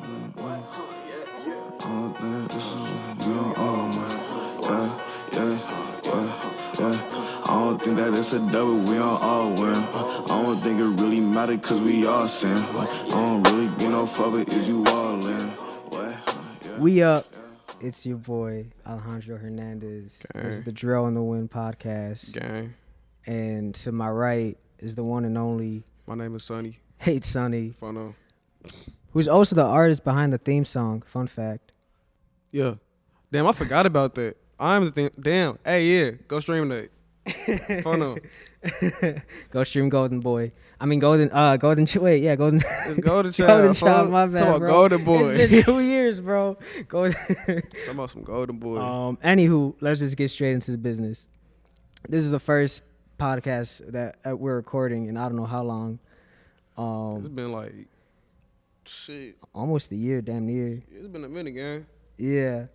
I don't think that it's a double, we don't all win. I don't think it really matter cause we all sin. I don't really get no fuck with is you all in. We up. It's your boy Alejandro Hernandez. Gang. This is the Drill on the Win podcast. Gang. And to my right is the one and only My name is Sonny. HateSonny, Fun who's also the artist behind the theme song. Fun fact. Yeah. Damn, I forgot about that. I'm the thing. Damn. Hey, yeah. Go stream that. Fun Go stream Golden Boy. I mean Golden. Golden. Wait, yeah, Golden. It's Golden Child. Golden Child. My bad, Talk about bro. Golden Boy. It's been 2 years, bro. Golden. Talking about some Golden Boy. Anywho, let's just get straight into the business. This is the first podcast that we're recording, and I don't know how long. It's been like, shit. Almost a year, damn near. It's been a minute, gang. Yeah.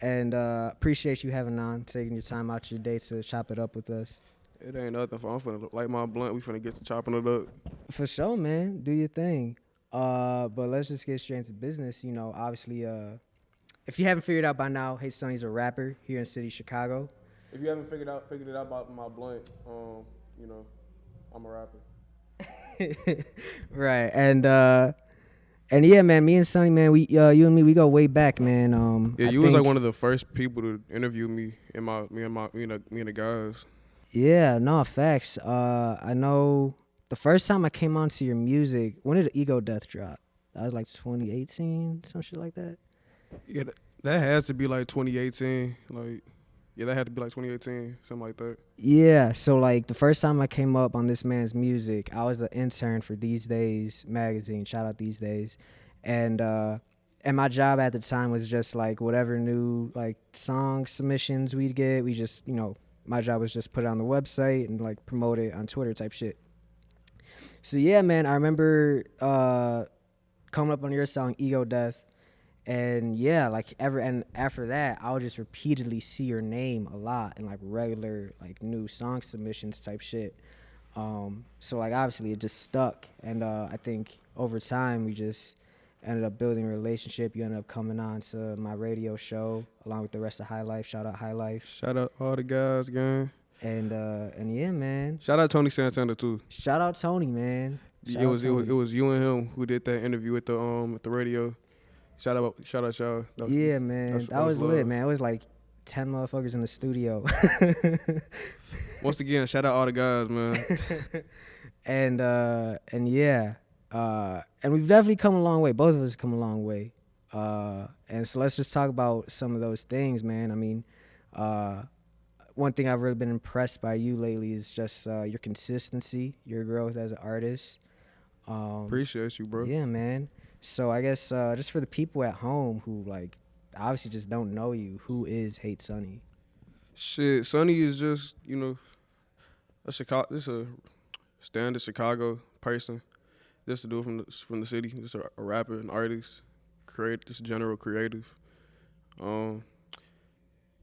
And appreciate you having on, taking your time out your day to chop it up with us. It ain't nothing. I'm finna light my blunt. We finna get to chopping it up. For sure, man. Do your thing. But let's just get straight into business. You know, obviously, if you haven't figured out by now, HateSonny's a rapper here in the city of Chicago. If you haven't figured it out about my blunt, you know, I'm a rapper. Right. And yeah, man, me and Sonny, man, we you and me, we go way back, man. Yeah, you was like one of the first people to interview me and me and the guys. Yeah, no, facts. I know the first time I came onto your music, when did Ego Death drop? That was like 2018, some shit like that. Yeah, that has to be like 2018. Like, yeah, that had to be like 2018, something like that. Yeah, so like the first time I came up on this man's music, I was the intern for These Days magazine. Shout out These Days, and my job at the time was just like whatever new like song submissions we'd get, we just my job was just put it on the website and like promote it on Twitter type shit. So yeah, man, I remember coming up on your song Ego Death. And yeah, and after that, I'll just repeatedly see your name a lot in like regular like new song submissions type shit. So like obviously it just stuck, and I think over time we just ended up building a relationship. You ended up coming on to my radio show along with the rest of High Life. Shout out High Life. Shout out all the guys, gang. And yeah, man. Shout out Tony Santana too. Shout out Tony, man. It was you and him who did that interview at the radio. Shout out y'all. Yeah, man. That was lit, man. It was like 10 motherfuckers in the studio. Once again, shout out all the guys, man. and yeah. And we've definitely come a long way. Both of us come a long way. And so let's just talk about some of those things, man. I mean, one thing I've really been impressed by you lately is just your consistency, your growth as an artist. Appreciate you, bro. Yeah, man. So I guess just for the people at home who like obviously just don't know you, who is HateSonny? Shit, Sonny is just a standard Chicago person. Just a dude from the city, just a rapper, an artist, just a general creative. I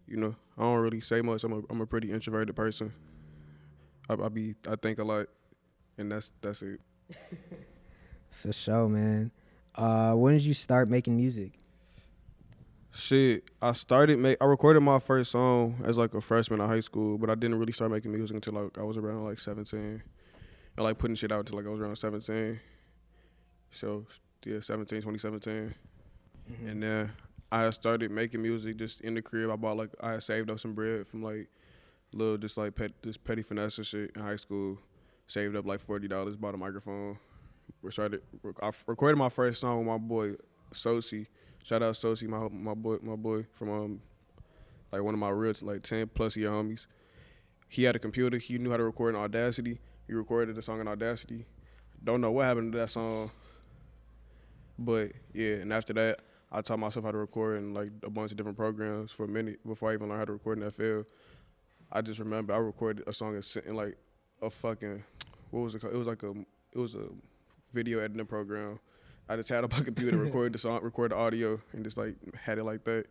don't really say much. I'm a pretty introverted person. I think a lot, and that's it. For sure, man. When did you start making music? Shit, I recorded my first song as like a freshman in high school, but I didn't really start making music until like I was around like 17. And like putting shit out until like I was around 17. So yeah, 2017. Mm-hmm. And then I started making music just in the crib. I had saved up some bread from like little just petty finesse and shit in high school. Saved up like $40, bought a microphone. I recorded my first song with my boy Sosi. Shout out Sosi, my boy from like one of my real like 10+ year homies. He had a computer. He knew how to record in Audacity. He recorded the song in Audacity. Don't know what happened to that song, but yeah. And after that, I taught myself how to record in like a bunch of different programs for a minute before I even learned how to record in FL. I just remember I recorded a song in like a fucking what was it called? It was a video editing program. I just had up a computer, recorded the song, record the audio, and just like had it like that.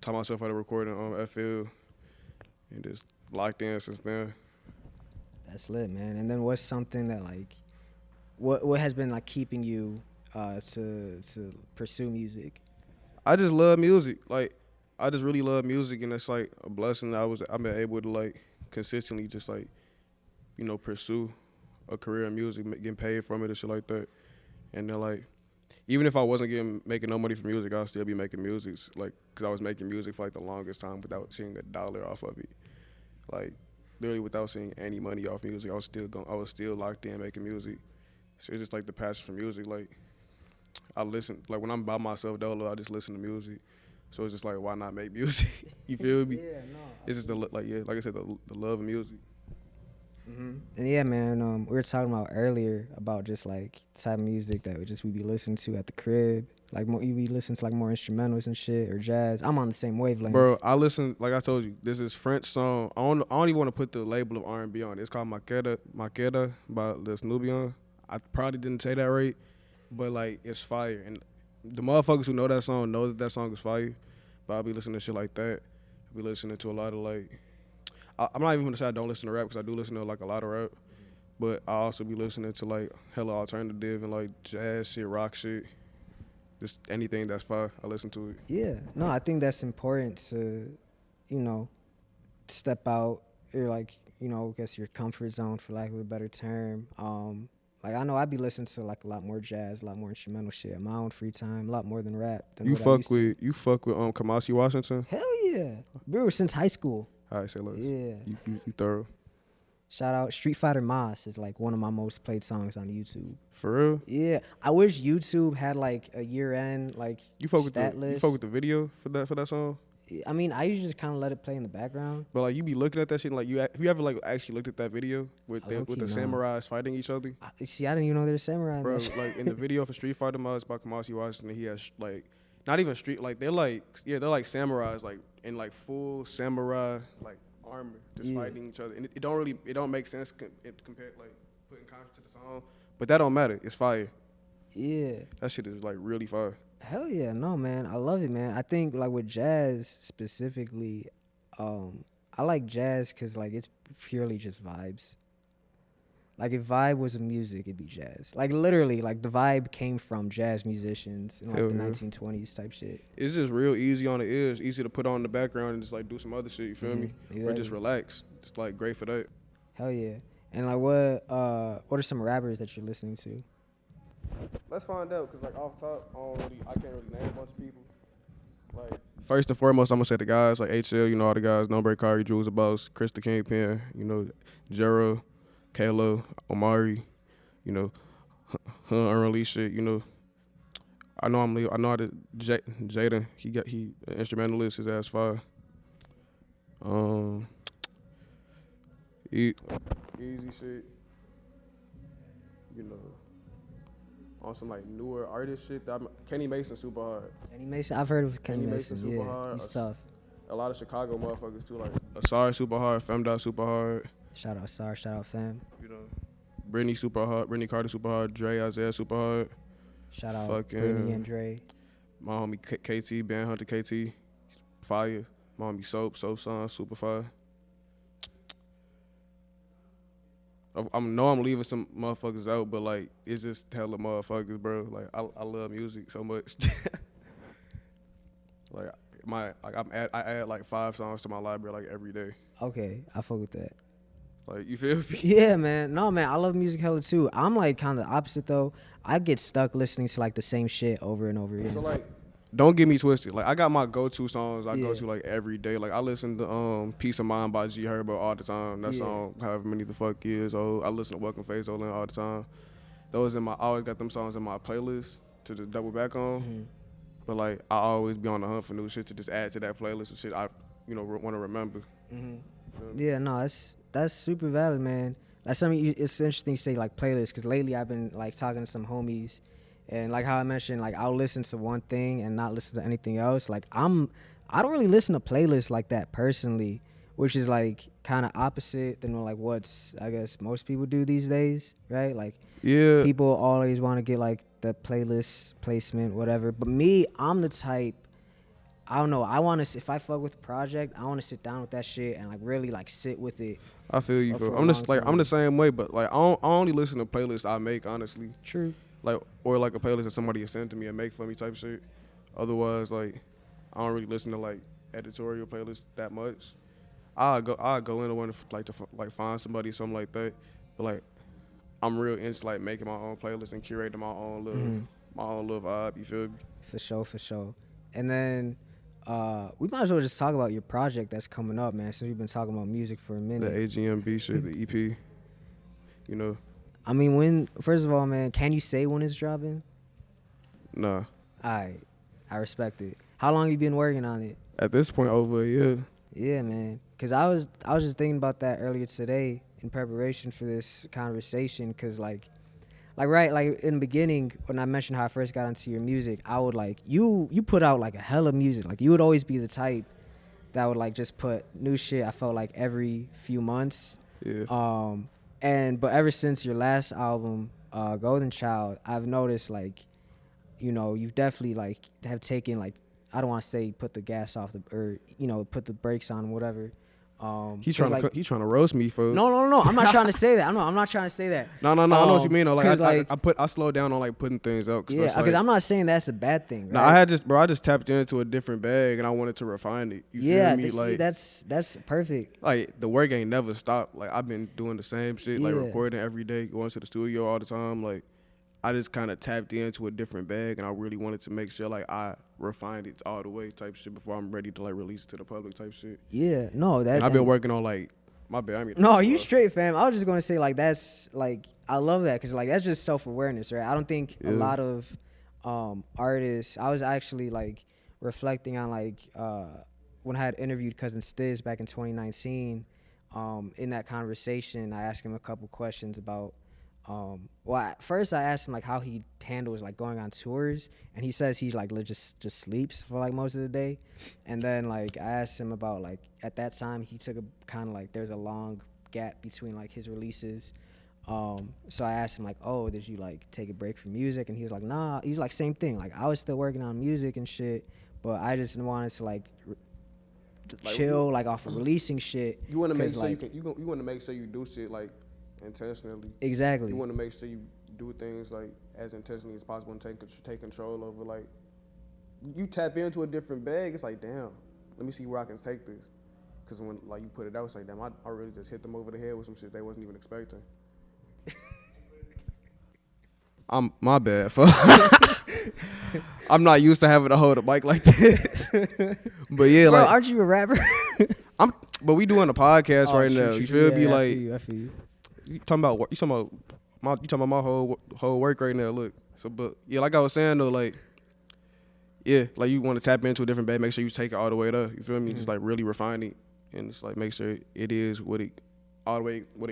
Taught myself how to record in FL, and just locked in since then. That's lit, man. And then what's something that like, what has been like keeping you to pursue music? I just love music. Like, I just really love music, and it's like a blessing that I've been able to like consistently just like, you know, pursue a career in music, getting paid from it and shit like that. And then like, even if I wasn't making no money from music, I'd still be making music, like, cause I was making music for like the longest time without seeing a dollar off of it. Like, literally without seeing any money off music, I was still locked in making music. So it's just like the passion for music. Like, I listen, like when I'm by myself though, I just listen to music. So it's just like, why not make music? You feel me? Yeah, no. It's just like I said, the love of music. And yeah, man, we were talking about earlier about just like the type of music that we be listening to at the crib. Like you be listening to like more instrumentals and shit or jazz. I'm on the same wavelength. Bro, I listen, like I told you, this is French song. I don't even want to put the label of R&B on it. It's called Maqueta by Lil Nubian. I probably didn't say that right, but like it's fire. And the motherfuckers who know that song know that song is fire. But I'll be listening to shit like that. I'll be listening to a lot of like, I'm not even gonna say I don't listen to rap because I do listen to like a lot of rap. But I also be listening to like hella alternative and like jazz shit, rock shit. Just anything that's fire, I listen to it. Yeah, no, I think that's important to, you know, step out or like, you know, I guess your comfort zone for lack of a better term. Like I know I be listening to like a lot more jazz, a lot more instrumental shit in my own free time, a lot more than rap. Than You what I used to. fuck with Kamasi Washington? Hell yeah, bro, since high school. All right, say less. Yeah. You thorough. Shout out Street Fighter Moss is like one of my most played songs on YouTube. For real? Yeah, I wish YouTube had like a year end like You fuck with stat list. You fuck with the video for that song? I mean, I usually just kind of let it play in the background. But like you be looking at that shit and like have you ever like actually looked at that video with I the low-key samurais fighting each other? See, I didn't even know there was samurai in Bro, that shit. like in the video for Street Fighter Mods by Kamasi Washington, he has like not even street like they're like samurais like in like full samurai like armor just fighting each other, and it don't make sense compared like putting context to the song, but that don't matter. It's fire. Yeah. That shit is like really fire. Hell yeah, no man, I love it, man. I think like with jazz specifically, I like jazz because like it's purely just vibes. Like if vibe was a music, it'd be jazz. Like literally, like the vibe came from jazz musicians in like Hell the yeah. 1920s type shit. It's just real easy on the ears, easy to put on in the background and just like do some other shit. You feel me? Or just relax. Just like great for that. Hell yeah. And like what are some rappers that you're listening to? Let's find out, cause like off top, I can't really name a bunch of people. Like first and foremost, I'm gonna say the guys like HL, you know all the guys, Nombre Kari, Jules the Boss, Chris the Kingpin, you know, Jero, Kayla, Omari, you know, unreleased shit, you know. I know how to Jaden, he an instrumentalist, his ass fire. Easy shit, you know. On some like newer artist shit, Kenny Mason super hard. Kenny Mason, I've heard of Kenny Mason. super Yeah, hard. he's tough. A lot of Chicago motherfuckers too, like Asar super hard, Femdot super hard. Shout out Sar, shout out Fam. You know, Brittany super hard, Brittany Carter super hard, Dre Isaiah super hard. Shout out Fucking Brittany and Dre. My homie KT, Band Hunter KT, fire. My homie Soap Son, super fire. I know I'm leaving some motherfuckers out, but like it's just hella motherfuckers, bro. Like I love music so much. Like I add like 5 songs to my library like every day. Okay, I fuck with that. Like you feel me? Yeah, man. No, man, I love music hella too. I'm like kind of the opposite though. I get stuck listening to like the same shit over and over again. So like, don't get me twisted. Like I got my go-to songs I go to like every day. Like I listen to Peace of Mind by G Herbo all the time. That song, however many the fuck years old. I listen to Welcome Face Olin all the time. I always got them songs in my playlist to just double back on. Mm-hmm. But like I always be on the hunt for new shit to just add to that playlist of shit I want to remember. Mm-hmm. Yeah, no, that's super valid, man. That's something it's interesting you say like playlists, because lately I've been like talking to some homies, and like how I mentioned, like I'll listen to one thing and not listen to anything else. Like I don't really listen to playlists like that personally, which is like kind of opposite than like what's I guess most people do these days, right? Like people always want to get like the playlist placement, whatever. But me, I'm the type. I don't know. I want to. If I fuck with a project, I want to sit down with that shit and like really like sit with it. I feel you. I'm the same way, but like I only listen to playlists I make. Honestly, true. like or like a playlist that somebody has sent to me and make for me type shit. Otherwise, like I don't really listen to like editorial playlists that much. I go into one to find somebody something like that, but like I'm real into like making my own playlist and curating my own little vibe. You feel me? For sure. And then we might as well just talk about your project that's coming up, man. Since we've been talking about music for a The minute. AGNB shit, the EP. You know. I mean, first of all, man, can you say when it's dropping? Nah. Alright, I respect it. How long you been working on it? At this point, over a year. Yeah, man. Cause I was just thinking about that earlier today in preparation for this conversation. Cause like in the beginning when I mentioned how I first got into your music, I would like you put out like a hella music. Like you would always be the type that would like just put new shit. I felt like every few months. Yeah. But ever since your last album, Golden Child, I've noticed like, you know, you've definitely like have taken like, I don't want to say put the gas off put the brakes on, whatever. He's trying to roast me for. No. I'm not trying to say that. I'm not trying to say that. No. I know what you mean. Though. Like, like I slowed down on like putting things out. Yeah, because I'm not saying that's a bad thing. Right? No, I just tapped into a different bag and I wanted to refine it. You feel me? Like that's perfect. Like the work ain't never stopped. Like I've been doing the same shit, like recording every day, going to the studio all the time. Like I just kind of tapped into a different bag, and I really wanted to make sure like I refined it all the way type shit before I'm ready to like release it to the public type shit. Yeah, no, that. And I've been working on like my bad. I mean, no, you straight, fam. I was just gonna say like that's like I love that because like that's just self-awareness, right? I don't think a lot of artists. I was actually like reflecting on like when I had interviewed Cousin Stiz back in 2019. In that conversation, I asked him a couple questions about. First I asked him like how he handles like going on tours, and he says he like just sleeps for like most of the day. And then like I asked him about like at that time he took a kind of like there's a long gap between like his releases. So I asked him like, oh, did you like take a break from music? And he was like, nah. He's like same thing. Like I was still working on music and shit, but I just wanted to like chill like off of releasing shit. You want to make sure like, you want to make sure you do shit like intentionally. Exactly. You want to make sure you do things like as intentionally as possible and take control over like you tap into a different bag. It's like, damn, let me see where I can take this. Because when like you put it out, it's like, damn, I really just hit them over the head with some shit they wasn't even expecting. I'm my bad, I'm not used to having to hold a mic like this. But yeah, bro, like, aren't you a rapper? But we doing a podcast right now. You feel me? Like, I feel you. you talking about my whole work right now. Look, so but yeah, like I was saying though, like yeah, like you want to tap into a different bag, make sure you take it all the way up. You feel me? Just like really refine it and just like make sure it is what it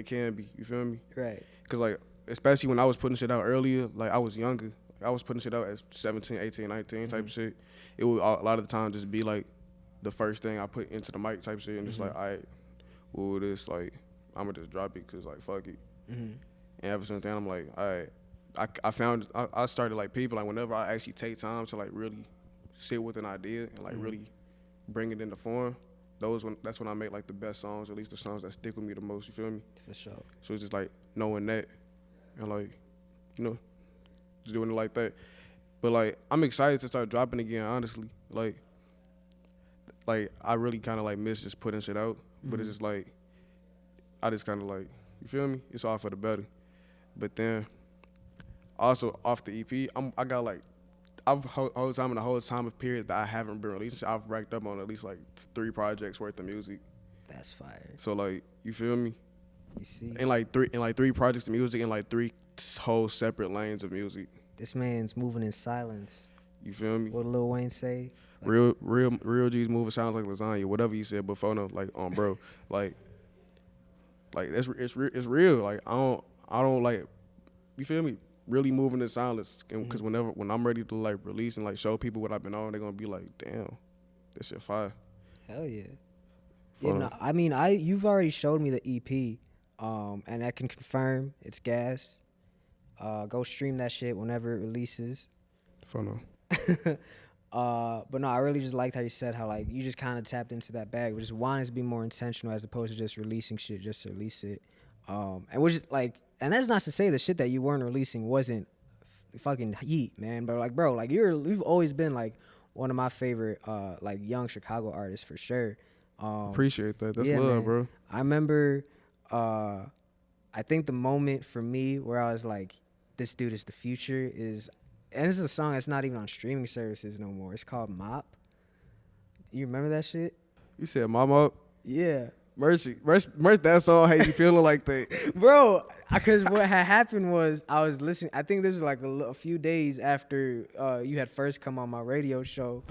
can be. You feel me? Right. Cause like especially when I was putting shit out earlier, like I was younger. I was putting shit out at 17, 18, 19 type of shit. It would a lot of the time just be like the first thing I put into the mic type shit and just like, all right, well this like I'm gonna just drop it because like fuck it. And ever since then I'm like, all right, I started like people like whenever I actually take time to like really sit with an idea and like really bring it into form, that's when I make like the best songs, at least the songs that stick with me the most. You feel me? For sure. So it's just like knowing that and like, you know, just doing it like that. But like I'm excited to start dropping again, honestly. Like I really kind of like miss just putting shit out, but it's just like I just kind of like, you feel me? It's all for the better. But then also off the EP, I got like the whole time of period that I haven't been releasing, I've racked up on at least like 3 projects worth of music. That's fire. So like, you feel me? You see? And like 3 projects of music and like 3 whole separate lanes of music. This man's moving in silence. You feel me? What Lil Wayne say? Like, real G's moving sounds like lasagna. Whatever you said before, no, like bro, like it's real. Like I don't like, you feel me? Really moving in silence. Because when I'm ready to like release and like show people what I've been on, they're gonna be like, damn, this shit fire. Hell yeah. Yeah, no, I mean, you've already showed me the EP, and I can confirm it's gas. Go stream that shit whenever it releases. Fun. But no, I really just liked how you said how like you just kind of tapped into that bag, but just wanted to be more intentional as opposed to just releasing shit just to release it. And which like, and that's not to say the shit that you weren't releasing wasn't fucking heat, man. But like, bro, like you've always been like one of my favorite like young Chicago artists for sure. Appreciate that. That's yeah, love, man. bro. I remember I think the moment for me where I was like, this dude is the future is, and this is a song that's not even on streaming services no more. It's called Mop. You remember that shit? You said mama up. Yeah. Mercy, that song had you feeling like that. Bro, because what had happened was I was listening. I think this was like a few days after you had first come on my radio show,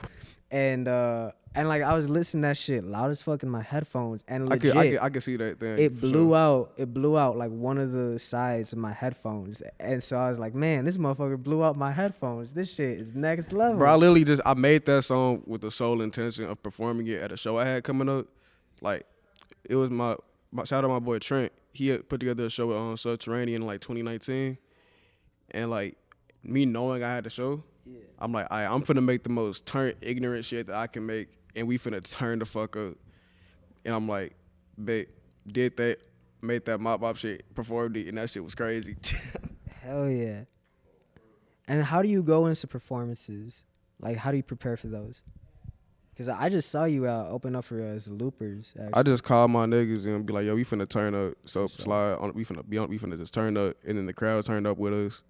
and like I was listening to that shit loud as fuck in my headphones, and legit, I could see that thing. it blew out. It blew out like one of the sides of my headphones, and so I was like, man, this motherfucker blew out my headphones. This shit is next level. Bro, I literally I made that song with the sole intention of performing it at a show I had coming up. Like, it was my shout out my boy Trent. He had put together a show on Subterranean in like 2019, and like me knowing I had the show, I'm like, I'm finna make the most turn ignorant shit that I can make, and we finna turn the fuck up. And I'm like, babe, did that, made that mop shit, performed it, and that shit was crazy. Hell yeah. And how do you go into performances? Like, how do you prepare for those? Because I just saw you open up for us Loopers. Actually. I just call my niggas and be like, yo, we finna turn up. So slide on. We finna just turn up, and then the crowd turned up with us.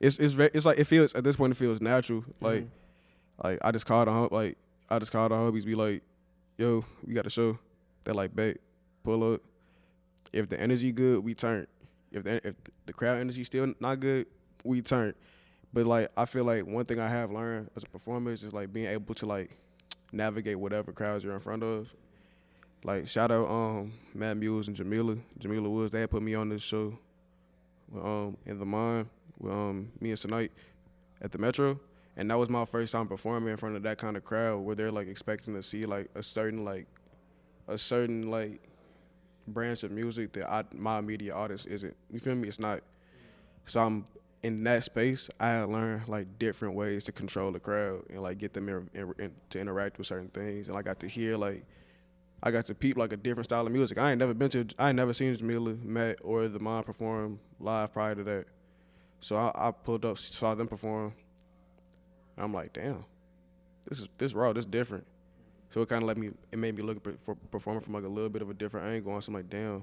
It's like it feels at this point. It feels natural. Like I just called the homies. Be like, yo, we got a show. They're like, babe, pull up. If the energy good, we turn. If the crowd energy still not good, we turn. But like I feel like one thing I have learned as a performer is just like being able to like navigate whatever crowds you're in front of. Like shout out Matt Muse and Jamila Woods. They had put me on this show in the Mind with me and Sonny at the Metro, and that was my first time performing in front of that kind of crowd where they're like expecting to see like a certain branch of music that my immediate audience isn't. You feel me? It's not. So I'm in that space. I had learned like different ways to control the crowd and like get them to interact with certain things, and I got to hear I got to peep like a different style of music. I ain't never seen Jamila, Matt, or the Mind perform live prior to that. So I pulled up, saw them perform. And I'm like, damn, this raw, this different. So it kind of made me look for performing from like a little bit of a different angle. And so I'm like, damn,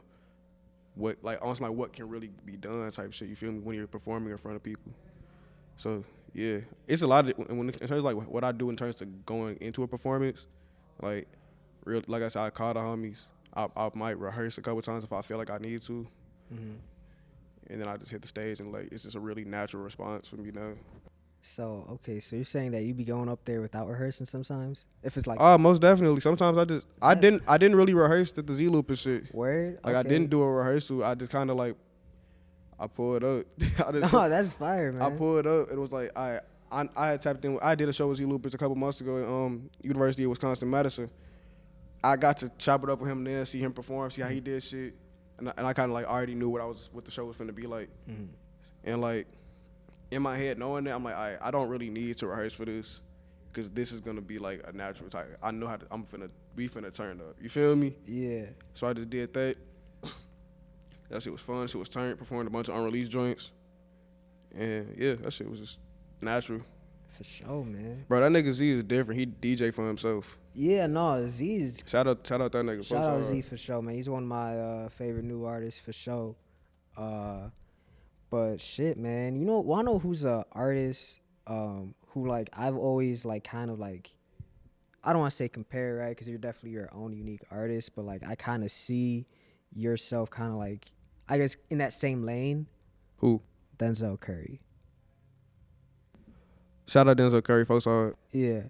what can really be done type shit. You feel me? When you're performing in front of people. So yeah, it's a lot of in terms of like what I do in terms of going into a performance, like I said, I call the homies. I might rehearse a couple times if I feel like I need to, and then I just hit the stage and like it's just a really natural response for me now. So okay, so you're saying that you be going up there without rehearsing sometimes? If it's like most definitely. Sometimes I didn't really rehearse the Z Loop and shit. Word? Like okay. I didn't do a rehearsal. I just kind of like I pulled up. Oh, that's fire, man. I pulled up. It was like I had tapped in. I did a show with Z Loopers a couple months ago at University of Wisconsin-Madison. I got to chop it up with him then, see him perform, see how he did shit, and I kind of like already knew what the show was finna be like, and like in my head knowing that I'm like I don't really need to rehearse for this, because this is gonna be like a natural type. I know we finna turn up. You feel me? Yeah. So I just did that. That shit was fun. Shit was turned. Performed a bunch of unreleased joints, and yeah, that shit was just natural. For sure, man. Bro, that nigga Z is different. He DJ for himself. Yeah, no, Z's. Shout out that nigga. Shout out Z for sure, man. He's one of my favorite new artists for sure. But shit, man. You know, I know who's a artist who like I've always like kind of like, I don't want to say compare, right? Because you're definitely your own unique artist, but like I kind of see yourself kind of like, I guess in that same lane. Who? Denzel Curry. Shout out Denzel Curry, folks. Hard. Yeah.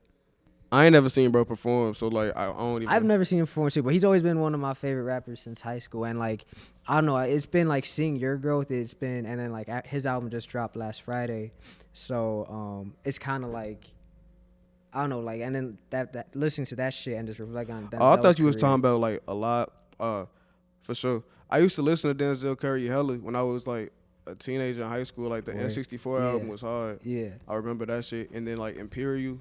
I ain't never seen bro perform, so like I don't even. I've never seen him perform too, but he's always been one of my favorite rappers since high school. And like, I don't know, it's been like seeing your growth. And then like his album just dropped last Friday, so it's kind of like, I don't know, like, and then that listening to that shit and just reflecting on Denzel's I thought you was career. talking about like a lot, for sure. I used to listen to Denzel Curry hella when I was like a teenager in high school. Like the N64 album was hard. Yeah. I remember that shit. And then like Imperial,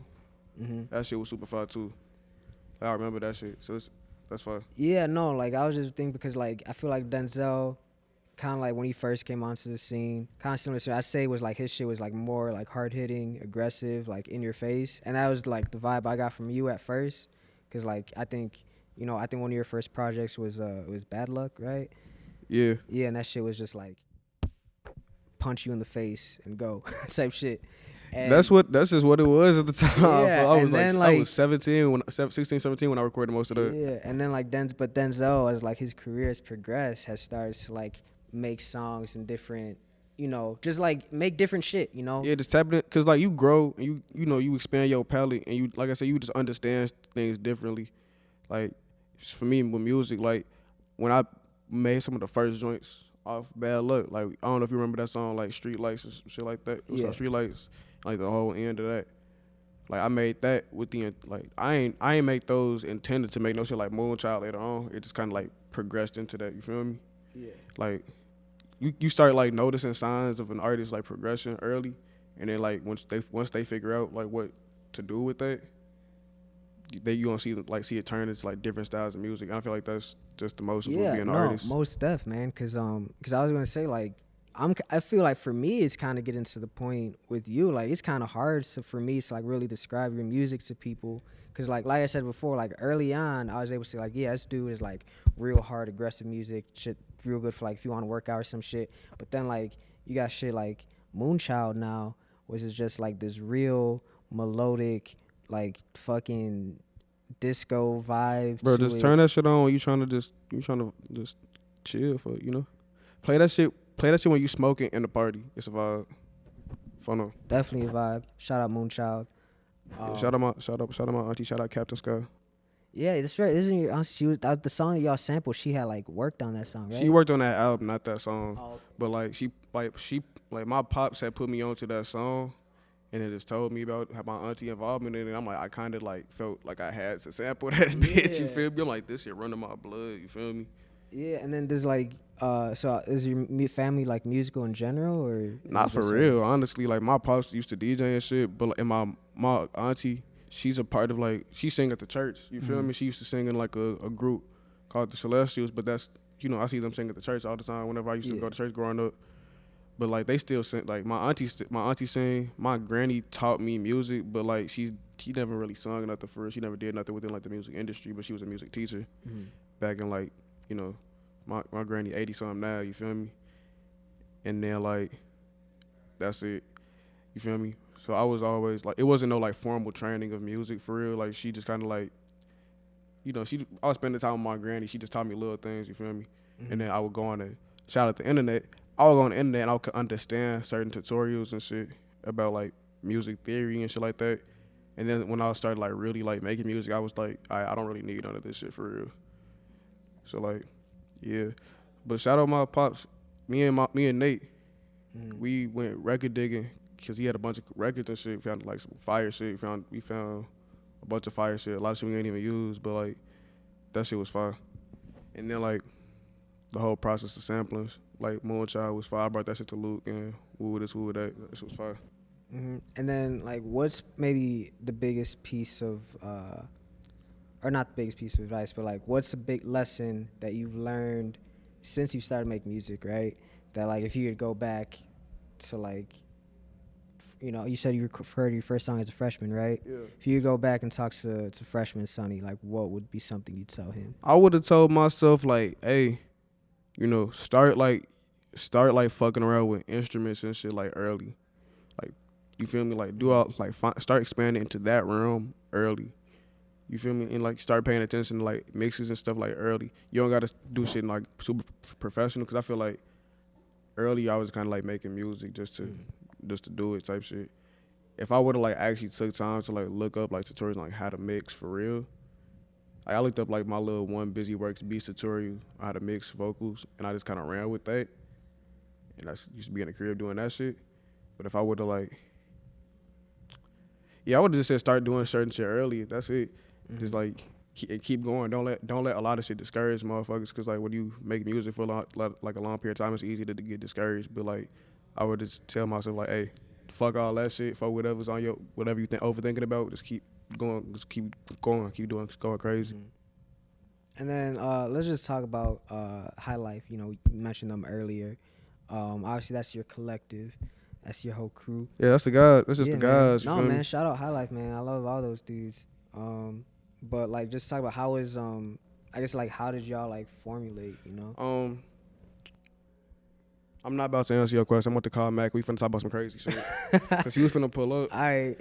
that shit was super fire too. I remember that shit. So that's fire. Yeah, no, like I was just thinking because like I feel like Denzel kind of like when he first came onto the scene, kind of similar to, I'd say was like his shit was like more like hard hitting, aggressive, like in your face. And that was like the vibe I got from you at first. Cause like, I think one of your first projects was Bad Luck, right? Yeah. Yeah. And that shit was just like punch you in the face and go type shit. And That's just what it was at the time. Yeah, I was and like, then, I was 16, 17 when I recorded most of that. yeah, and then like Denzel, as like his career has progressed, has started to like make songs and different, just like make different shit, Yeah, just tapping it, cause like you grow and you expand your palette and you, like I said, you just understand things differently. Like for me with music, like when I made some of the first joints off Bad Luck, like I don't know if you remember that song, like Street Lights and shit like that. It was called Street Lights, like the whole end of that. Like I made that with like I ain't make those intended to make no shit like Moonchild later on. It just kind of like progressed into that. You feel me? Yeah. Like you start like noticing signs of an artist like progression early, and then like once they figure out like what to do with that, you gonna see it turn into like different styles of music. And I feel like that's just the most of being an artist. Most def, man. Cause I was gonna say like I feel like for me it's kind of getting to the point with you, like it's kind of hard for me to like really describe your music to people. Cause like I said before, like early on I was able to say like, yeah, this dude is like real hard aggressive music, shit real good for like if you want to work out or some shit. But then like you got shit like Moonchild now, which is just like this real melodic, like fucking disco vibe. Bro, just turn that shit on when you trying to just chill for, Play that shit when you smoking in the party. It's a vibe. Fun. Definitely a vibe. Shout out Moonchild. Yeah, shout out my auntie, shout out Captain Sky. Yeah, that's right. Isn't your auntie? She was the song that y'all sampled. She had like worked on that song, right? She worked on that album, not that song. Oh. But like she my pops had put me onto that song, and it just told me about how my auntie involvement in it. I'm like, I kind of like felt like I had to sample that bitch. You feel me? I'm like, this shit running my blood. You feel me? Yeah, and then there's like, so is your family like musical in general, or not for real? Honestly, like my pops used to DJ and shit, but and my auntie, she's a part of like she sing at the church. You feel me? She used to sing in like a group called the Celestials, but that's I see them sing at the church all the time whenever I used to go to church growing up. But like they still sing. Like my auntie sing. My granny taught me music, but like she never really sung nothing for real. She never did nothing within like the music industry, but she was a music teacher back in like my granny 80 something now. You feel me? And then like that's it. You feel me? So I was always like, it wasn't no like formal training of music for real. Like she just kind of like, I was spending time with my granny. She just taught me little things. You feel me? And then I would go on and shout out the internet. I would go on the internet and I could understand certain tutorials and shit about like music theory and shit like that. And then when I started like really like making music, I was like, I don't really need none of this shit for real. So like, yeah. But shout out my pops. Me and Nate, we went record digging because he had a bunch of records and shit. We found like some fire shit. We found a bunch of fire shit. A lot of shit we ain't even use, but like that shit was fire. And then like the whole process of samplings, like Moonchild was fire. I brought that shit to Luke and woo this, woo that. That shit was fire. And then like, what's maybe the biggest piece of, or not the biggest piece of advice, but like, what's a big lesson that you've learned since you started making music, right? That like, if you could go back to like, you said you recorded your first song as a freshman, right? Yeah. If you could go back and talk to freshman Sonny, like, what would be something you'd tell him? I would have told myself like, hey, start fucking around with instruments and shit like early. Like, you feel me? Like start expanding into that realm early. You feel me? And like start paying attention to like mixes and stuff like early. You don't gotta do shit like super professional, because I feel like early I was kind of like making music just to do it type shit. If I would have like actually took time to like look up like tutorials on like how to mix for real, like I looked up like my little One Busy Works beats tutorial on how to mix vocals, and I just kind of ran with that. And I used to be in the crib doing that shit. But if I would have I would have just said start doing certain shit early. That's it. Just like keep going. Don't let a lot of shit discourage motherfuckers. Cause like when you make music for a long period of time, it's easy to get discouraged. But like I would just tell myself like, hey, fuck all that shit. Fuck whatever's on whatever you overthinking about. Just keep going. Just keep going. Keep doing. Just going crazy. And then let's just talk about High Life. You know, you mentioned them earlier. Obviously, that's your collective. That's your whole crew. Yeah, that's the guys. That's just Yeah, the man. guys. You No, feel man. me? Shout out High Life, man. I love all those dudes. But like, just talk about how is I guess like how did y'all like formulate? You know. I'm not about to answer your question. I'm about to call Mac. We finna talk about some crazy shit. Cause he was finna pull up. I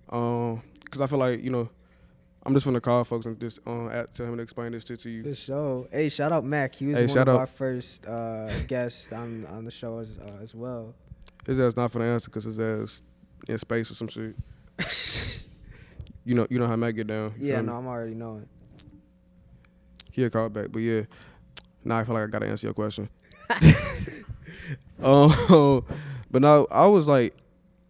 Cause I feel like I'm just finna call folks and just tell him to explain this shit to you. for sure. Hey, shout out Mac. He was Hey, one shout of out. our first guests on the show as well. His ass not finna answer cause his ass in space or some shit. You know how Mac get down. You Yeah, feel me? no, I'm already knowing. He'll call back, but yeah. Now I feel like I gotta answer your question. But now I was like,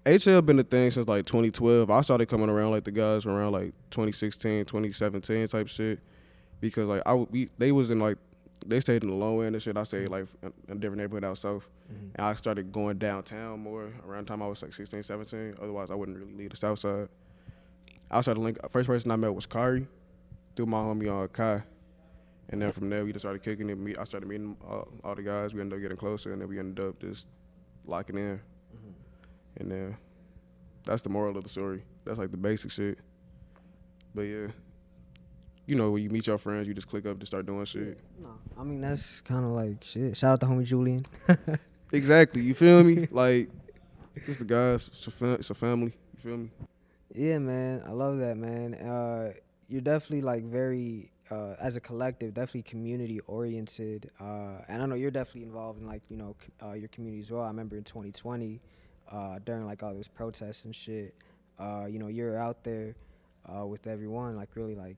HL been a thing since like 2012. I started coming around like the guys around like 2016, 2017 type shit. Because like they was in like, they stayed in the low end and shit. I stayed like in a different neighborhood out south. Mm-hmm. And I started going downtown more around the time I was like 16, 17. Otherwise I wouldn't really leave the south side. I started first person I met was Curry through my homie Kai. And then from there, we just started kicking it. I started meeting all the guys. We ended up getting closer, and then we ended up just locking in. Mm-hmm. And then that's the moral of the story. That's like the basic shit. But yeah, when you meet your friends, you just click up to start doing shit. No, I mean that's kind of like shit. Shout out to homie Julian. Exactly. You feel me? Like, it's the guys. It's a family. You feel me? Yeah, man. I love that, man. You're definitely like very, as a collective, definitely community oriented. And I know you're definitely involved in like, your community as well. I remember in 2020, during like all those protests and shit, you're out there with everyone, like really like,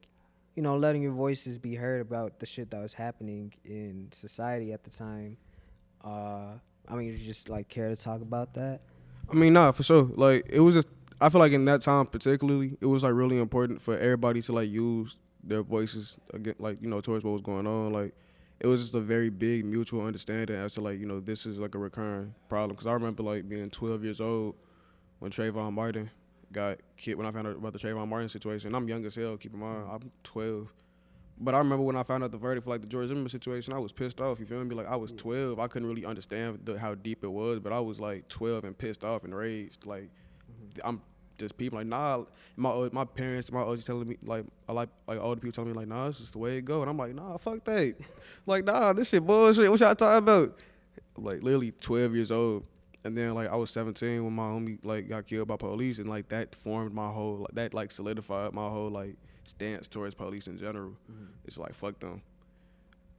letting your voices be heard about the shit that was happening in society at the time. I mean, you just like care to talk about that? I mean, nah, for sure. Like, it was just, I feel like in that time particularly, it was like really important for everybody to like use their voices again, like, towards what was going on. Like, it was just a very big mutual understanding as to like, this is like a recurring problem. Cause I remember like being 12 years old when Trayvon Martin got killed, when I found out about the Trayvon Martin situation. I'm young as hell, keep in mind, I'm 12. But I remember when I found out the verdict for like the George Zimmerman situation, I was pissed off. You feel me? Like I was 12, I couldn't really understand how deep it was, but I was like 12 and pissed off and enraged. Like I'm just people like nah. My parents, my OGs telling me like I like older people telling me like nah, it's just the way it go, and I'm like nah, fuck that. Like nah, this shit bullshit. What y'all talking about? Like literally 12 years old, and then like I was 17 when my homie like got killed by police, and like that formed my whole that solidified my whole like stance towards police in general. Mm-hmm. It's like fuck them.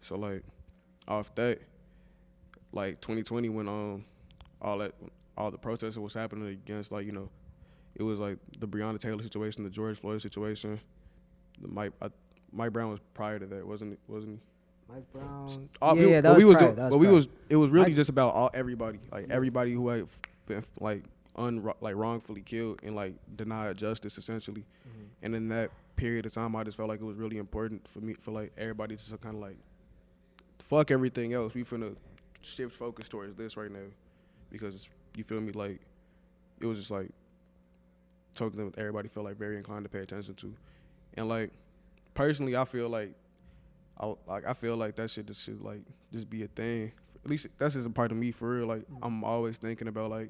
So like off that, like 2020 when all the protesting was happening against like it was like the Breonna Taylor situation, the George Floyd situation. The Mike Brown was prior to that, wasn't he? Mike Brown. It was really just about everybody, like everybody who had been wrongfully killed and like denied justice essentially. Mm-hmm. And in that period of time, I just felt like it was really important for like everybody to kind of like fuck everything else. We finna shift focus towards this right now because you feel me, like it was just like something that everybody felt like very inclined to pay attention to. And like personally, I feel like that shit should like just be a thing. At least that's just a part of me for real. Like I'm always thinking about like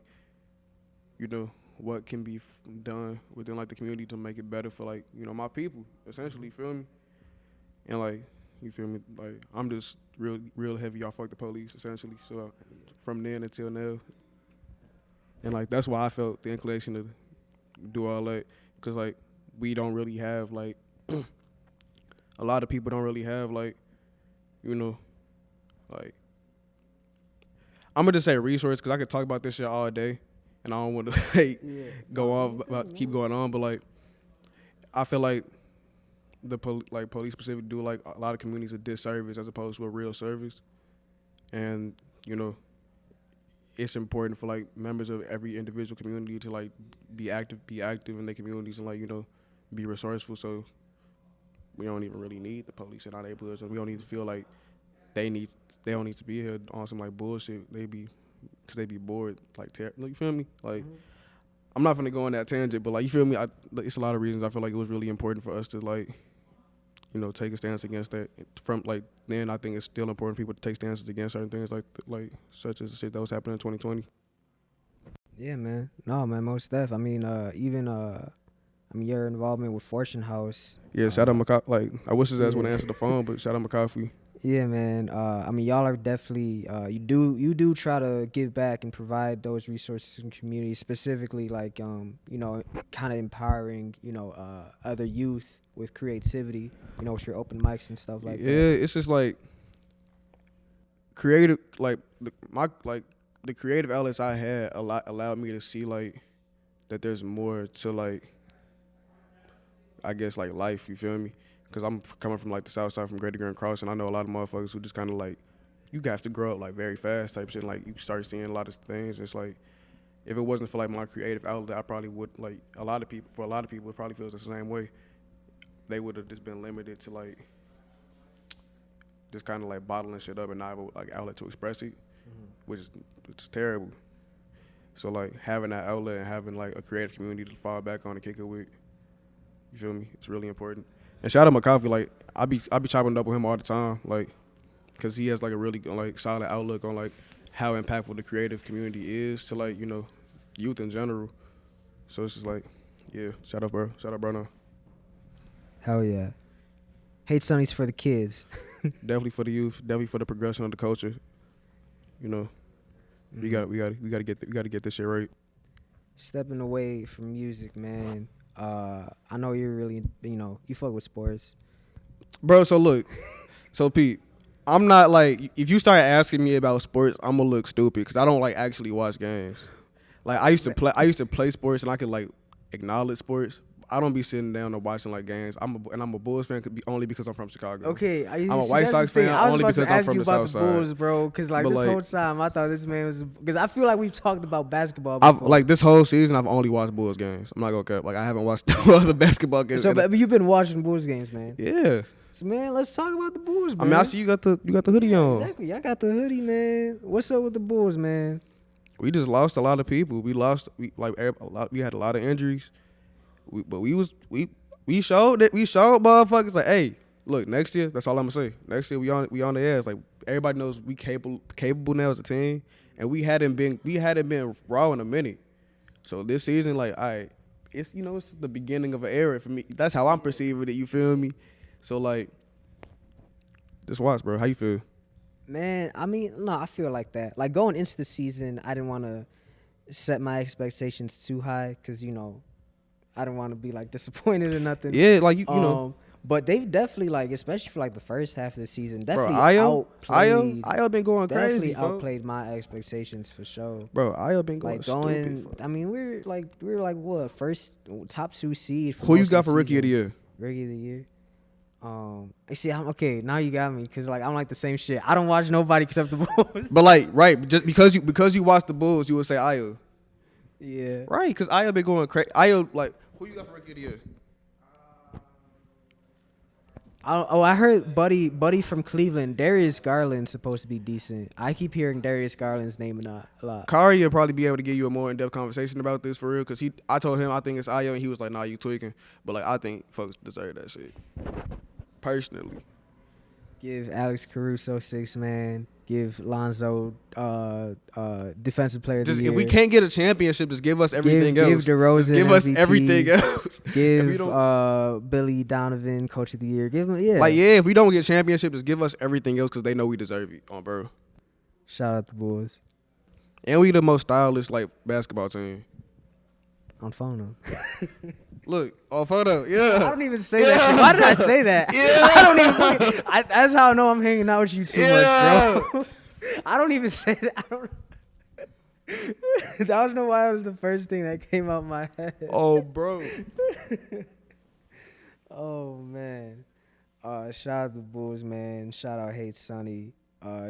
what can be done within like the community to make it better for like my people essentially. Feel me? And like you feel me? Like I'm just real heavy off fuck the police essentially. So from then until now, and like that's why I felt the inclination to do all that, because like we don't really have like a lot of people don't really have like like I'm gonna just say resource, because I could talk about this shit all day and I don't want to like go on about keep going on, but like I feel like the police specifically do like a lot of communities a disservice as opposed to a real service. And it's important for like members of every individual community to like be active in their communities and like be resourceful. So we don't even really need the police in our neighborhoods, and we don't need to feel like they don't need to be here on some like bullshit. Because they be bored, like you feel me? Like I'm not gonna go on that tangent, but like you feel me? It's a lot of reasons I feel like it was really important for us to like take a stance against that. From like then, I think it's still important for people to take stances against certain things like such as the shit that was happening in 2020. Yeah, man. No, man, most def. I mean, your involvement with Fortune House. Yeah, shout out McCoffrey. Like I wish his ass would answer the phone, but shout out McCoffrey. Yeah, man. Y'all are definitely you do try to give back and provide those resources in community, specifically like kind of empowering other youth with creativity. With your open mics and stuff like that. Yeah, it's just like creative. Like the creative outlets I had allowed me to see like that there's more to like, I guess, like life. You feel me? Because I'm coming from like the south side, from Greater Grand Cross, and I know a lot of motherfuckers who just kind of like, you have to grow up like very fast type shit. Like you start seeing a lot of things. It's like, if it wasn't for like my creative outlet, I probably would like a lot of people. It probably feels the same way. They would have just been limited to like just kind of like bottling shit up and not have a like outlet to express it, which is it's terrible. So like having that outlet and having like a creative community to fall back on and kick it with, you feel me? It's really important. And shout out McCoffrey, like I be chopping it up with him all the time, like, cause he has like a really like solid outlook on like how impactful the creative community is to like youth in general. So it's just like, yeah, shout out bro, no. Hell yeah. HateSonny's for the kids. Definitely for the youth, definitely for the progression of the culture. We gotta get this shit right. Stepping away from music, man. I know you're really, you fuck with sports. Bro, so look. So Pete, I'm not like, if you start asking me about sports, I'm gonna look stupid because I don't like actually watch games. Like I used to play sports and I could like acknowledge sports. I don't be sitting down and watching like games. I'm a Bulls fan only because I'm from Chicago. Okay, I'm a White Sox fan only because I'm from the South Side. Bulls, bro, because like this whole time I thought this man was, because I feel like we've talked about basketball I've before. like this whole season I've only watched Bulls games. I'm not gonna cap. Like I haven't watched no other basketball games. So but you've been watching Bulls games, man. Yeah. So man, let's talk about the Bulls, man. I mean, I see you got the hoodie on. Exactly, I got the hoodie, man. What's up with the Bulls, man? We just lost a lot of people. We had a lot of injuries. We showed motherfuckers like, hey, look, next year, that's all I'm gonna say. Next year we on the ass. Like everybody knows we capable now as a team, and we hadn't been raw in a minute. So this season, like, it's it's the beginning of an era for me. That's how I'm perceiving it. You feel me? So like, just watch, bro. How you feel? Man, I mean, no, I feel like that. Like going into the season, I didn't want to set my expectations too high because I didn't want to be like disappointed or nothing. Yeah, like you know. But they've definitely like, especially for like the first half of the season, definitely Bro, outplayed. Ayo been going crazy. Definitely outplayed my expectations for sure. Bro, Ayo been going like stupid. I mean, we're like what, first top 2 seed. Who you got for rookie of the year? Rookie of the year. You see, okay. Now you got me because like I'm like the same shit. I don't watch nobody except the Bulls. But like, right, just because you watch the Bulls, you would say Ayo. Yeah. Right, because Ayo been going crazy. Ayo, like, who you got for rookie of the year? I heard Buddy from Cleveland, Darius Garland's supposed to be decent. I keep hearing Darius Garland's name a lot. Kari will probably be able to give you a more in-depth conversation about this for real, because I told him I think it's Ayo, and he was like, nah, you tweaking. But like, I think folks deserve that shit. Personally. Give Alex Caruso 6 man. Give Lonzo defensive player of the year. If we can't get a championship, just give us everything else. Give DeRozan just give MVP. us everything else. Give Billy Donovan coach of the year. Give him if we don't get a championship, just give us everything else because they know we deserve it, bro. Shout out the Bulls. And we the most stylish like basketball team. On phono. Look, on photo, yeah. I don't even say that shit. Why did I say that? Yeah. I don't even. That's how I know I'm hanging out with you too much, bro. I don't even say that. I don't know why that was the first thing that came out my head. Oh, bro. Oh, man. Shout out the Bulls, man. Shout out HateSonny.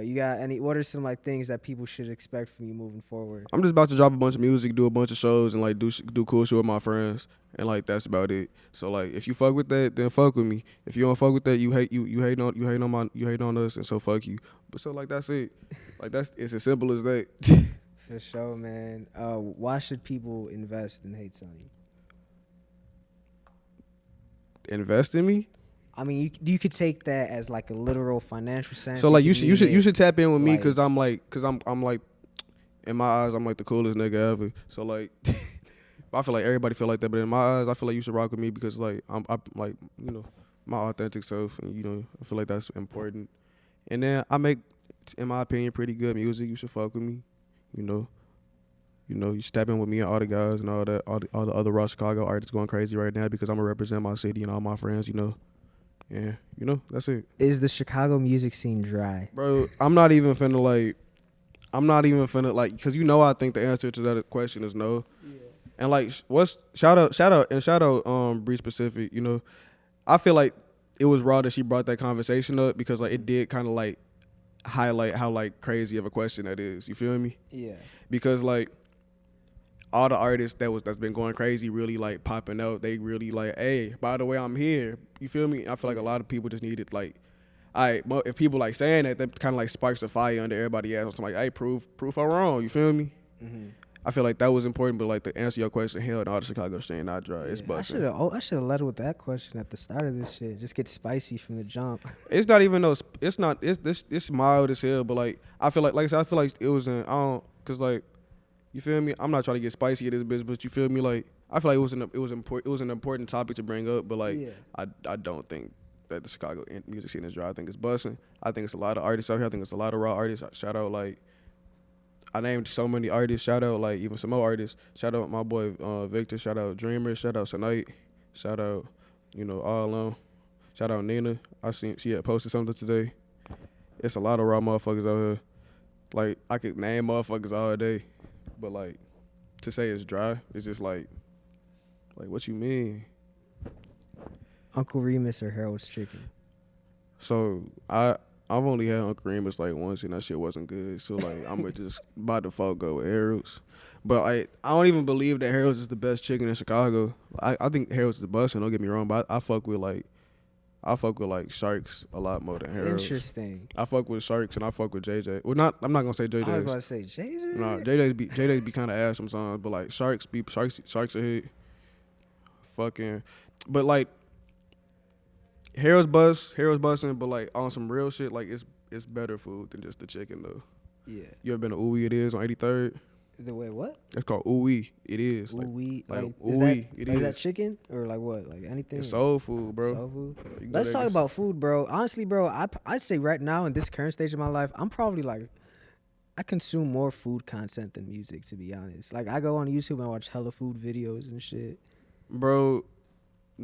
You got what are some like things that people should expect from you moving forward? I'm just about to drop a bunch of music, do a bunch of shows, and like do cool shit with my friends, and like that's about it. So like, if you fuck with that, then fuck with me. If you don't fuck with that, you hate on us, and so fuck you. But so like that's it. Like it's as simple as that. For sure, man. Why should people invest in HateSonny? Invest in me? I mean, you could take that as like a literal financial sense. So like you could mean should tap in with me like- because I'm like in my eyes I'm like the coolest nigga ever. So like I feel like everybody feel like that, but in my eyes I feel like you should rock with me because like I'm like you know my authentic self, and you know I feel like that's important. And then I make, in my opinion, pretty good music. You should fuck with me, you know. You step in with me and all the guys and all that, all the other raw Chicago artists going crazy right now because I'm gonna represent my city and all my friends, you know. Yeah, you know, that's it. Is the Chicago music scene dry? Bro, I'm not even finna like, cause you know I think the answer to that question is no. Yeah. And like, shout out Bree specific. You know, I feel like it was raw that she brought that conversation up because like it did kind of like highlight how like crazy of a question that is. You feel me? Yeah. Because like all the artists that's been going crazy really like popping out. They really like, hey, by the way, I'm here. You feel me? I feel like a lot of people just needed like, if people like saying that kind of like sparks the fire under everybody else. I'm like, hey, proof I'm wrong. You feel me? Mm-hmm. I feel like that was important, but like to answer your question, hell, no, the Chicago strain not dry. It's busting. I should have led with that question at the start of this shit. Just get spicy from the jump. It's not even it's mild as hell, but like I feel like I said, I feel like it was cause like you feel me? I'm not trying to get spicy at this bitch, but you feel me? Like I feel like it was an important topic to bring up, but like I don't think that the Chicago music scene is dry. I think it's busting. I think it's a lot of artists out here. I think it's a lot of raw artists. Shout out like I named so many artists. Shout out like even some more artists. Shout out my boy Victor. Shout out Dreamer. Shout out Sonny. Shout out All Alone. Shout out Nina. I seen she had posted something today. It's a lot of raw motherfuckers out here. Like I could name motherfuckers all day, but like to say it's dry, it's just like what you mean? Uncle Remus or Harold's Chicken? So I've only had Uncle Remus like once and that shit wasn't good. So like I'm gonna just by default go with Harold's. But I don't even believe that Harold's is the best chicken in Chicago. I think Harold's is the best, and don't get me wrong, but I fuck with Sharks a lot more than Harold's. Interesting. I fuck with Sharks and I fuck with JJ. Well, I'm not gonna say JJ's. I was about to say JJ. No, JJ's be kind of ass sometimes, but like Sharks are hit. Fucking, but like Harold's busting, but like on some real shit, like it's better food than just the chicken though. Yeah. You ever been to Ooey? It is on 83rd. The way what? It's called Ooey. It is. Ooey. Is that chicken or like what? Like anything? It's soul food, bro. Soul food. Let's talk about food, bro. Honestly, bro, I'd say right now in this current stage of my life, I'm probably like, I consume more food content than music, to be honest. Like I go on YouTube and watch hella food videos and shit. Bro,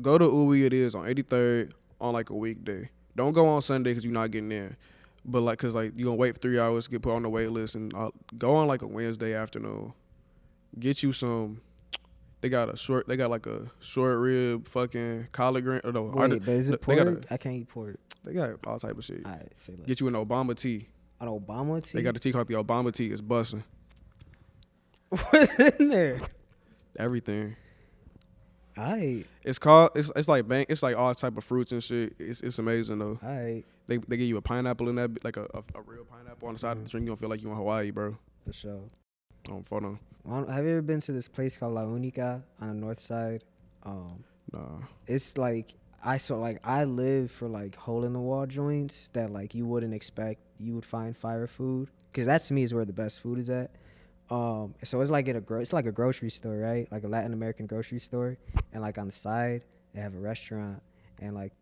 go to Ooey. It is on 83rd on like a weekday. Don't go on Sunday because you're not getting there. But like, cause like you gonna wait for 3 hours to get put on the wait list, and go on like a Wednesday afternoon. Get you some. They got like a short rib fucking collard green. Or no, wait, but is it pork? I can't eat pork. They got all type of shit. All right, say less. Get you an Obama tea. An Obama tea. They got the tea called the Obama tea. It's busting. What's in there? Everything. Aight. It's like all type of fruits and shit. It's amazing though. Aight. They give you a pineapple in that, like a real pineapple on the side of the drink. You don't feel like you in Hawaii, bro. For sure. Photo. Have you ever been to this place called La Única on the north side? Nah. It's like I live for like hole in the wall joints that like you wouldn't expect you would find fire food, because that to me is where the best food is at. So it's like it's like a grocery store, right? Like a Latin American grocery store, and like on the side they have a restaurant, and like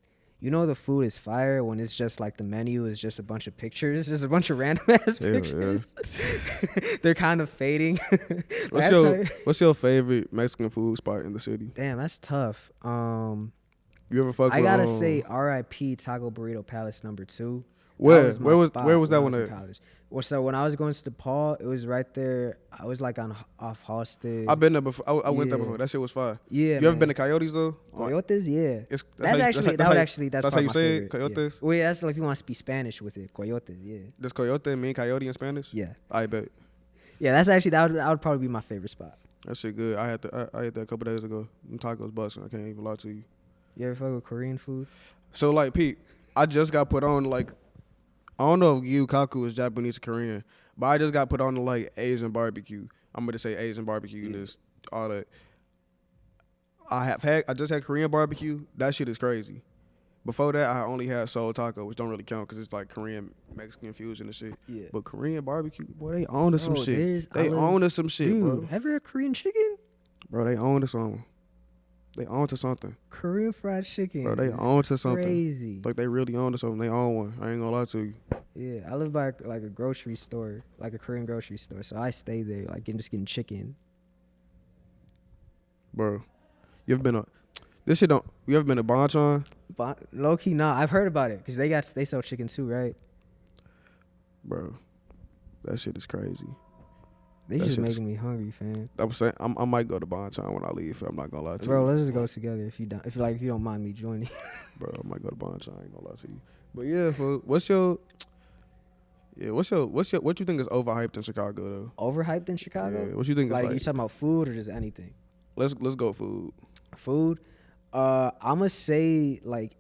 the food is fire when it's just like the menu is just a bunch of pictures, just a bunch of random ass pictures. Yeah. They're kind of fading. What's your favorite Mexican food spot in the city? Damn, that's tough. You ever fuck with? I gotta say R.I.P. Taco Burrito Palace #2. Where was that one at? College. Well, so when I was going to DePaul, it was right there. I was like off Halsted. I've been there before. I went there before. That shit was fire. Yeah. You ever been to Coyotes though? Coyotes, yeah. That's how you say it, Coyotes. Yeah. Well, yeah, that's like if you want to speak Spanish with it, Coyotes, yeah. Does coyote mean coyote in Spanish? Yeah. I bet. Yeah, that's actually that would probably be my favorite spot. That shit good. I had that a couple days ago. Them tacos busting. I can't even lie to you. You ever fuck with Korean food? So like Pete, I just got put on like, I don't know if Gyu Kaku is Japanese or Korean, but I just got put on to like Asian barbecue. I'm gonna say Asian barbecue and this all that. I just had Korean barbecue. That shit is crazy. Before that, I only had Soul Taco, which don't really count because it's like Korean Mexican fusion and shit. Yeah. But Korean barbecue, boy, they own us some Bro, shit. They own us some shit, dude, bro. have you had Korean chicken? Bro, they own us something. They own to something. Korean fried chicken. Bro, they own to something. Crazy. Like they really own to something. They own one. I ain't gonna lie to you. Yeah, I live by like a grocery store, like a Korean grocery store. So I stay there, like just getting chicken. Bro, you ever been a this shit don't you ever been to Bonchon? Low key, nah. I've heard about it because they sell chicken too, right? Bro, that shit is crazy. They That just shit is- making me hungry, fam. I'm saying I might go to Bonchon when I leave. I'm not gonna lie to Bro, you. let's just go together if you don't. If you don't mind me joining. Bro, I might go to Bonchon. I ain't gonna lie to you. But yeah, what you think is overhyped in Chicago though? Overhyped in Chicago? Yeah, what you think is Like, like? you talking about food or just anything? Let's go food. Food. I'ma say like.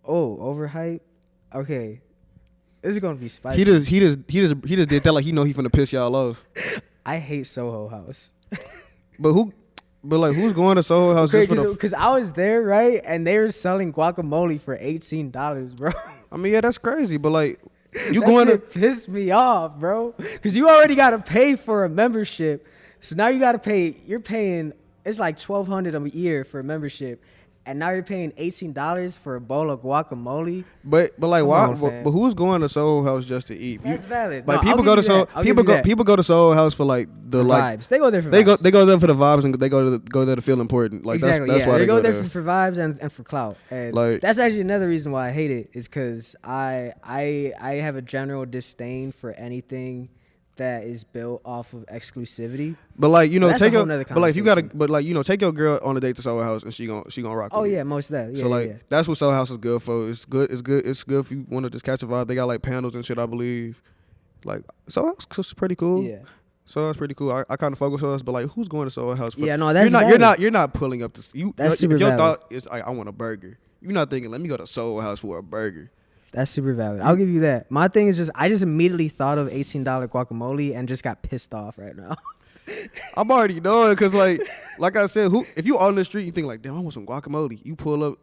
Oh, overhyped. Okay, this is gonna be spicy. He just did that like he know he finna piss y'all off. I hate Soho House. But who's going to Soho House just for the? Because I was there, right, and they were selling guacamole for $18, bro. I mean, yeah, that's crazy. But like, you that going to? shit pissed me off, bro. Because you already gotta pay for a membership, so now you gotta pay. You're paying. It's like $1,200 a year for a membership, and now you're paying $18 for a bowl of guacamole. But like, Come why? on, fam. But who's going to Soho House just to eat? That's valid. Like No, people I'll go to give you Soho. that. I'll give you that. People go to Soho House for like the like Vibes. They go there for they vibes. go there for the vibes and they go there to feel important. Like Exactly. that's yeah, why they go there there. for vibes and for clout. And Like- that's actually another reason why I hate it is because I have a general disdain for anything that is built off of exclusivity. But like That's a take whole your nother but like you gotta conversation. but like take your girl on a date to Soho House and she gonna rock. Oh with you. yeah, most of that. Yeah, So like yeah. that's what Soho House is good for. It's good if you want to just catch a vibe. They got like panels and shit, I believe. Like Soho House is pretty cool. Yeah. Soho House pretty cool. I kind of fuck with Soho House, but like who's going to Soho House? For, Yeah, no, that's you're not pulling up to you. That's your super valid. thought is like I want a burger. You're not thinking let me go to Soho House for a burger. That's super valid. I'll give you that. My thing is I just immediately thought of $18 guacamole and just got pissed off right now. I'm already knowing because like I said, if you on the street you think like damn I want some guacamole. You pull up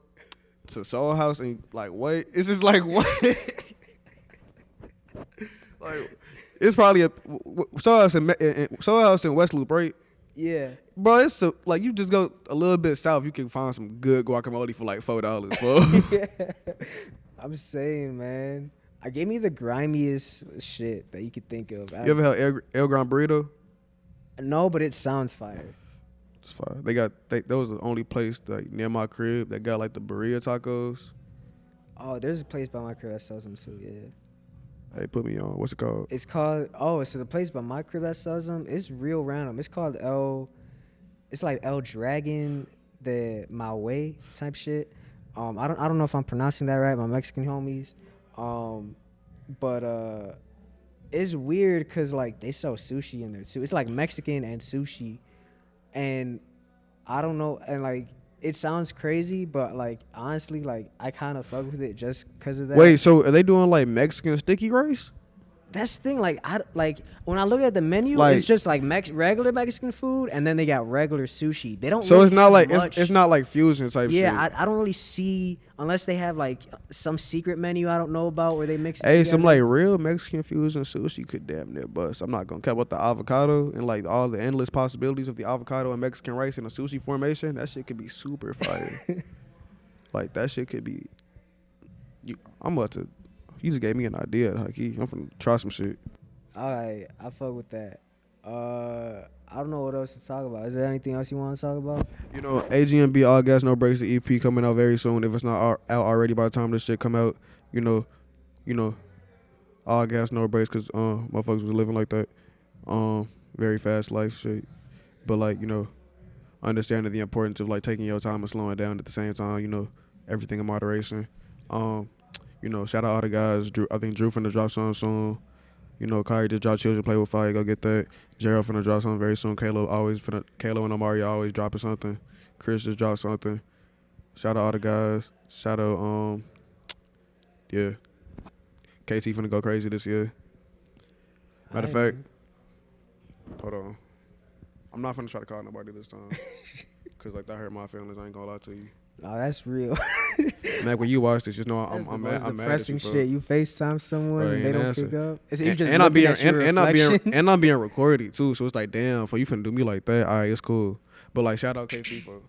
to Soho House and like what? It's just like what? Like it's probably Soho House in West Loop, right? Yeah. Bro, it's like you just go a little bit south, you can find some good guacamole for like $4. Bro. Yeah. I'm saying, man. I gave me the grimiest shit that you could think of. You ever had El Gran Burrito? No, but it sounds fire. It's fine. That was the only place like near my crib that got like the burrito tacos. Oh, there's a place by my crib that sells them too. Yeah. Hey, put me on. What's it called? It's called. Oh, so the place by my crib that sells them. It's real random. It's called It's like El Dragon de Maui type shit. I don't know if I'm pronouncing that right. My Mexican homies. But it's weird because like they sell sushi in there too. It's like Mexican and sushi, and I don't know. And like it sounds crazy, but like honestly, like I kind of fuck with it just because of that. Wait, so are they doing like Mexican sticky rice? That's the thing. Like when I look at the menu, Like- it's just like regular Mexican food, and then they got regular sushi. They don't. So really it's not have like much. it's not like fusion type shit. Yeah, I don't really see unless they have like some secret menu I don't know about where they mix it Hey, together. some like real Mexican fusion sushi could damn near bust. I'm not gonna care about the avocado and like all the endless possibilities of the avocado and Mexican rice in a sushi formation. That shit could be super fire. Like that shit could be. I'm about to. You just gave me an idea, Haki. I'm finna try some shit. All right, I fuck with that. I don't know what else to talk about. Is there anything else you want to talk about? You know, AGNB All Gas No Brakes, the EP coming out very soon. If it's not out already by the time this shit come out, you know, all gas no brakes, cause motherfuckers was living like that, very fast life shit. But like understanding the importance of like taking your time and slowing down at the same time. You know, everything in moderation. Shout out all the guys. Drew, I think Drew finna drop something soon. Kyrie just dropped Children Play with Fire. Go get that. Gerald finna drop something very soon. Kalo and Omari always dropping something. Chris just dropped something. Shout out all the guys. Shout out KT finna go crazy this year. Matter of fact, hold on. I'm not finna try to call nobody this time. Cause like that hurt my feelings. I ain't gonna lie to you. Oh, that's real. Mac, when you watch this, just know That's I'm the mad. most I'm mad at depressing you, bro. shit. You FaceTime someone Bro, and they ain't don't answer. pick up. Is it you just And I'm looking being at your reflection? and I'm being recorded too. So it's like, damn, for you finna do me like that. All right, it's cool. But like, shout out KT for. I'm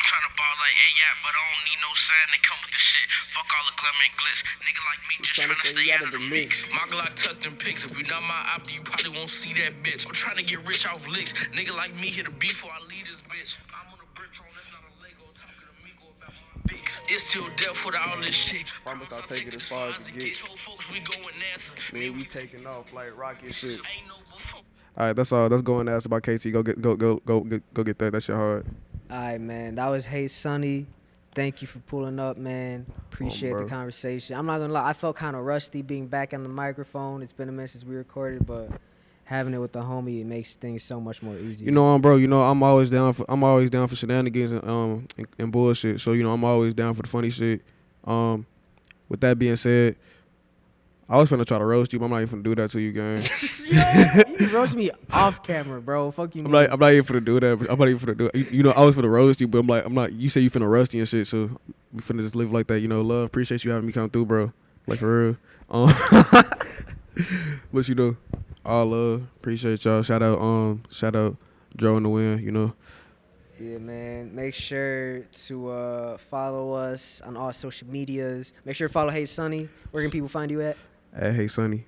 tryna ball like yeah, but I don't need no sign that come with the shit. Fuck all the glamour and glitz. Nigga like me just tryna stay out of the mix. My Glock tucked in pics. If you not my op, you probably won't see that bitch. I'm tryna get rich off licks. Nigga like me hit a beat before I leave this bitch. I'm on a brick phone, that's not a Lego. Talking to Migo about my fix. It's still death for all this shit. Promise I'll take it as far as it gets. Folks, we going NASA. Man, we taking off like rocket shit. Ain't no before. All right, that's all. That's going to ask about KT. Go get that. That shit hard. All right, man. That was HateSonny. Thank you for pulling up, man. Appreciate the bro. conversation. I'm not gonna lie, I felt kind of rusty being back on the microphone. It's been a minute since we recorded, but having it with the homie, it makes things so much more easy. You know, bro. You know, I'm always down for shenanigans and bullshit. So you know, I'm always down for the funny shit. With that being said, I was finna try to roast you, but I'm not even finna do that to you, gang. You can roast me off camera, bro. Fuck you. I'm not even finna do that. I'm not even finna do it. You know, I was finna roast you, but I'm not. You say you finna roast me and shit, so we finna just live like that. You know, love. Appreciate you having me come through, bro. Like for real. What you do? All love. Appreciate y'all. Shout out, Joe in the Wind. You know. Yeah, man. Make sure to follow us on all social medias. Make sure to follow HateSonny. Where can people find you at? At HateSonny.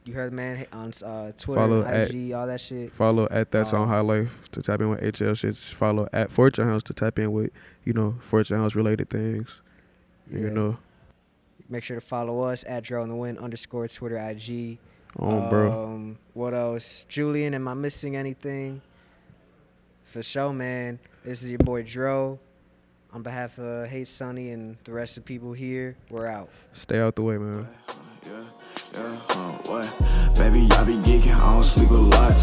You heard, man, on Twitter, Follow IG, all that shit. Follow at That's on High Life to tap in with HL shits. Follow at Fortune House to tap in with, you know, Fortune House related things. Yeah. You know. Make sure to follow us at Dro in the Wind _ Twitter, IG. Bro. What else? Julian, am I missing anything? For sure, man. This is your boy Dro. On behalf of HateSonny and the rest of the people here, we're out. Stay out the way, man. What? Baby, I be geeking, I don't sleep a lot.